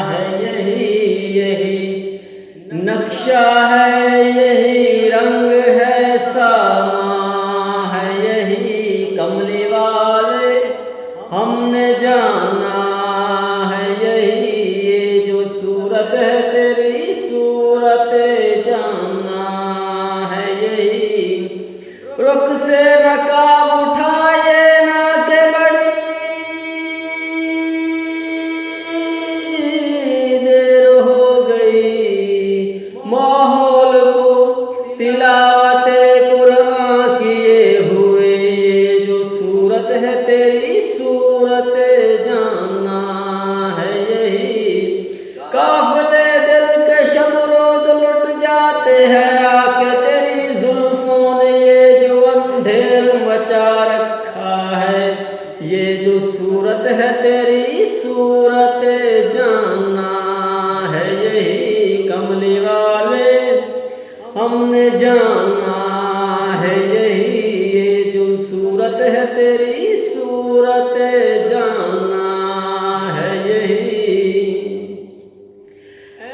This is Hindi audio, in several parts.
है यही नक्शा है, यही रंग है, सामा है यही कमली वाले हमने जाना है यही। ये जो सूरत है तेरी सूरत जाना है यही। रुख से नकाब उठाए ना के बड़ी देर हो गई, माहौल को तिलावते कुरान किए हुए। ये जो सूरत है तेरी सूरत जाना है यही। काफिले दिल के शब रोज लुट जाते हैं आके तेरी जुल्फों ने ये जो अंधेर मचा रखा है। ये जो सूरत है तेरी सूरत जाना है यही कमली वाले हमने जाना है यही। ये जो सूरत है तेरी सूरत जाना है यही।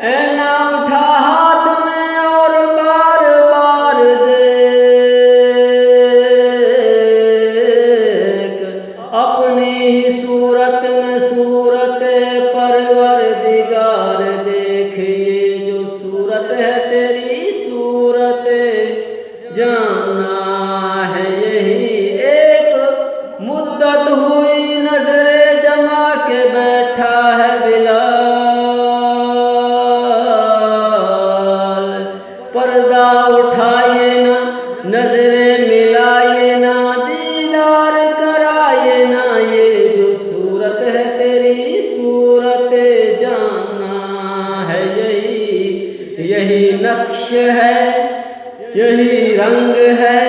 ऐना उठा हाथ में और बार बार देख अपनी ही सूरत में सूरत परवरदिगार देख। ये जो सूरत है तेरी सूरत जाना है यही। एक मुद्दत हुई नजरे जमा के बैठा है बिलाल, पर्दा उठाए ना नजरे मिलाए ना दीदार कराए ना। ये जो सूरत है तेरी सूरत जाना है यही। यही नक्श है, यही रंग है,